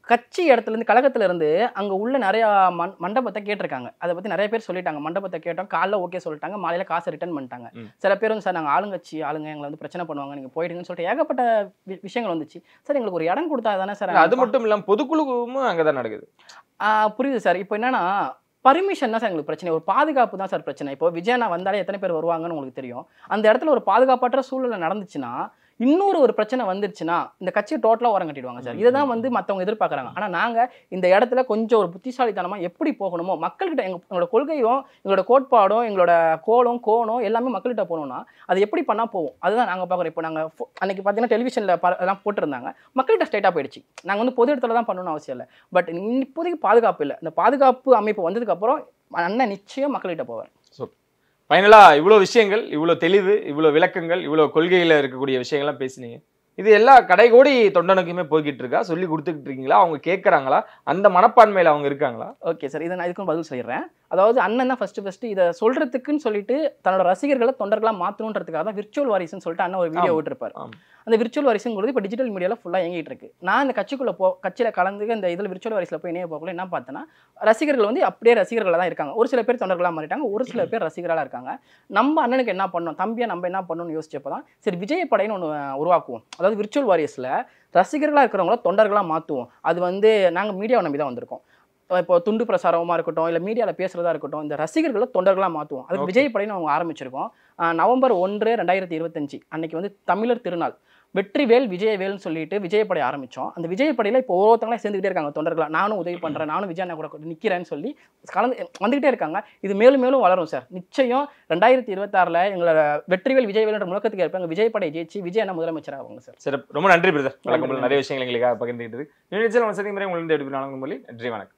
கட்சி இடத்துலேருந்து கழகத்துல இருந்து அங்கே உள்ள நிறையா மண்டபத்தை கேட்டிருக்காங்க. அதை பற்றி நிறைய பேர் சொல்லிட்டாங்க. மண்டபத்தை கேட்டோம், காலைல ஓகே சொல்லிட்டாங்க, மாலையில் காசை ரிட்டர்ன் பண்ணிட்டாங்க. சில பேர் வந்து சார் நாங்கள் ஆளுங்கட்சி ஆளுங்க எங்களை வந்து பிரச்சனை பண்ணுவாங்க, நீங்கள் போயிடுங்கன்னு சொல்லிட்டு ஏகப்பட்ட விஷயங்கள் வந்துச்சு சார். எங்களுக்கு ஒரு இடம் கொடுத்தா தானே சார். அது மட்டும் இல்லாமல் பொதுக்குழுவும் அங்கே தான் நடக்குது. புரியுது சார். இப்போ என்னன்னா பர்மிஷன் தான் சார் எங்களுக்கு பிரச்சனை, ஒரு பாதுகாப்பு தான் சார் பிரச்சனை. இப்போ விஜய் அண்ணா வந்தாலே எத்தனை பேர் வருவாங்கன்னு உங்களுக்கு தெரியும். அந்த இடத்துல ஒரு பாதுகாப்பற்ற சூழ்நிலை நடந்துச்சுன்னா, இன்னொரு ஒரு பிரச்சனை வந்துருச்சுன்னா இந்த கட்சியை டோட்டலாக ஓரம் கட்டிடுவாங்க சார். இதை தான் வந்து மற்றவங்க எதிர்பார்க்குறாங்க. ஆனால் நாங்கள் இந்த இடத்துல கொஞ்சம் ஒரு புத்திசாலித்தனமாக எப்படி போகணுமோ, மக்கள்கிட்ட எங்களோட கொள்கையும் எங்களோட கோட்பாடும் எங்களோட கோணும் எல்லாமே மக்கள்கிட்ட போகணும்னா அது எப்படி பண்ணால் போவோம், அதுதான் நாங்கள் பார்க்குறோம். இப்போ நாங்கள் அன்றைக்கி பார்த்தீங்கன்னா டெலிவிஷனில் எல்லாம் போட்டிருந்தாங்க, மக்கள்கிட்ட ஸ்ட்ரைட்டாக போயிடுச்சு. நாங்கள் வந்து பொது இடத்துல தான் பண்ணணும்னு அவசியம் இல்லை. பட் இப்போதைக்கு பாதுகாப்பு இல்லை. இந்த பாதுகாப்பு அமைப்பு வந்ததுக்கப்புறம் அண்ணன் நிச்சயம் மக்கள்கிட்ட போவார். ஸோ ஃபைனலா இவ்வளோ விஷயங்கள், இவ்வளோ தெளிவு, இவ்வளோ விளக்கங்கள், இவ்வளோ கொள்கையில் இருக்கக்கூடிய விஷயங்கள்லாம் பேசினீங்க. இது எல்லா கடைகோடி தொண்டனுக்குமே போய்கிட்டு இருக்கா, சொல்லி கொடுத்துக்கிட்டு இருக்கீங்களா, அவங்க கேட்கறாங்களா, அந்த மனப்பான்மையில அவங்க இருக்காங்களா? ஓகே சார், இதை நான் இதுக்கும் பதில் சொல்லிடுறேன். அதாவது அண்ணன் தான் ஃபர்ஸ்ட் இதை சொல்றதுக்குன்னு சொல்லிட்டு தன்னோட ரசிகர்களை தொண்டர்களா மாற்றணுன்றதுக்காக தான் விர்ச்சுவல் வாரிசுன்னு சொல்லிட்டு அண்ணன் ஒரு வீடியோ விட்டுருப்பாரு. அந்த விர்ச்சுவல் வாரிசுங்கிறது இப்போ டிஜிட்டல் மீடியாவில் ஃபுல்லாக இயங்கிட்டு இருக்கு. நான் இந்த கட்சியில் கலந்து இந்த இதில் விர்ச்சுவல் வாரிசில் போய் இணைய போகல என்ன பார்த்தேன்னா, ரசிகர்கள் வந்து அப்படியே ரசிகர்களாக தான் இருக்காங்க. ஒரு சில பேர் தொண்டர்களாக மாறிட்டாங்க, ஒரு சில பேர் ரசிகர்களாக இருக்காங்க. நம்ம அண்ணனுக்கு என்ன பண்ணோம், தம்பியை நம்ம என்ன பண்ணணும்னு யோசிச்சப்போ தான் சரி விஜய் படைன்னு ஒன்று உருவாக்குவோம். அதாவது விர்ச்சுவல் வாரியஸில் ரசிகர்களாக இருக்கிறவங்கள தொண்டர்களாக மாற்றுவோம். அது வந்து நாங்கள் மீடியாவை நம்பி தான் வந்திருக்கோம். இப்போ துண்டு பிரசாரமாக இருக்கட்டும், இல்லை மீடியாவில் பேசுகிறதா இருக்கட்டும், இந்த ரசிகர்களை தொண்டர்களாக மாற்றுவோம். அதுக்கு விஜய் படைன்னு அவங்க ஆரம்பிச்சிருக்கோம். நவம்பர் 1, 2025 அன்னைக்கு வந்து தமிழர் திருநாள் வெற்றிவேல் விஜயவேல்னு சொல்லிட்டு விஜயப்படை ஆரம்பித்தோம். அந்த விஜயப்படையில் இப்போ ஒவ்வொருத்தவங்களே சேர்ந்துக்கிட்டே இருக்காங்க தொண்டர்களாக. நானும் உதவி பண்ணுறேன், நானும் விஜய் கூட நிற்கிறேன்னு சொல்லி வந்துக்கிட்டே இருக்காங்க. இது மேலும் மேலும் வளரும் சார். நிச்சயம் 2026 எங்களோட வெற்றிவேல் விஜயவேல்ன்ற முழக்கத்துக்கு இருப்பாங்க. விஜயப்படை ஜெயிச்சு விஜய் என்ன முதலமைச்சராக ஆகுங்க சார். சரி, ரொம்ப நன்றி பிரதர். வழக்கம் போல நிறைய விஷயங்கள் எங்களுக்காக பகிர்ந்துக்கிட்டது. உங்களுக்கு நன்றி, வணக்கம்.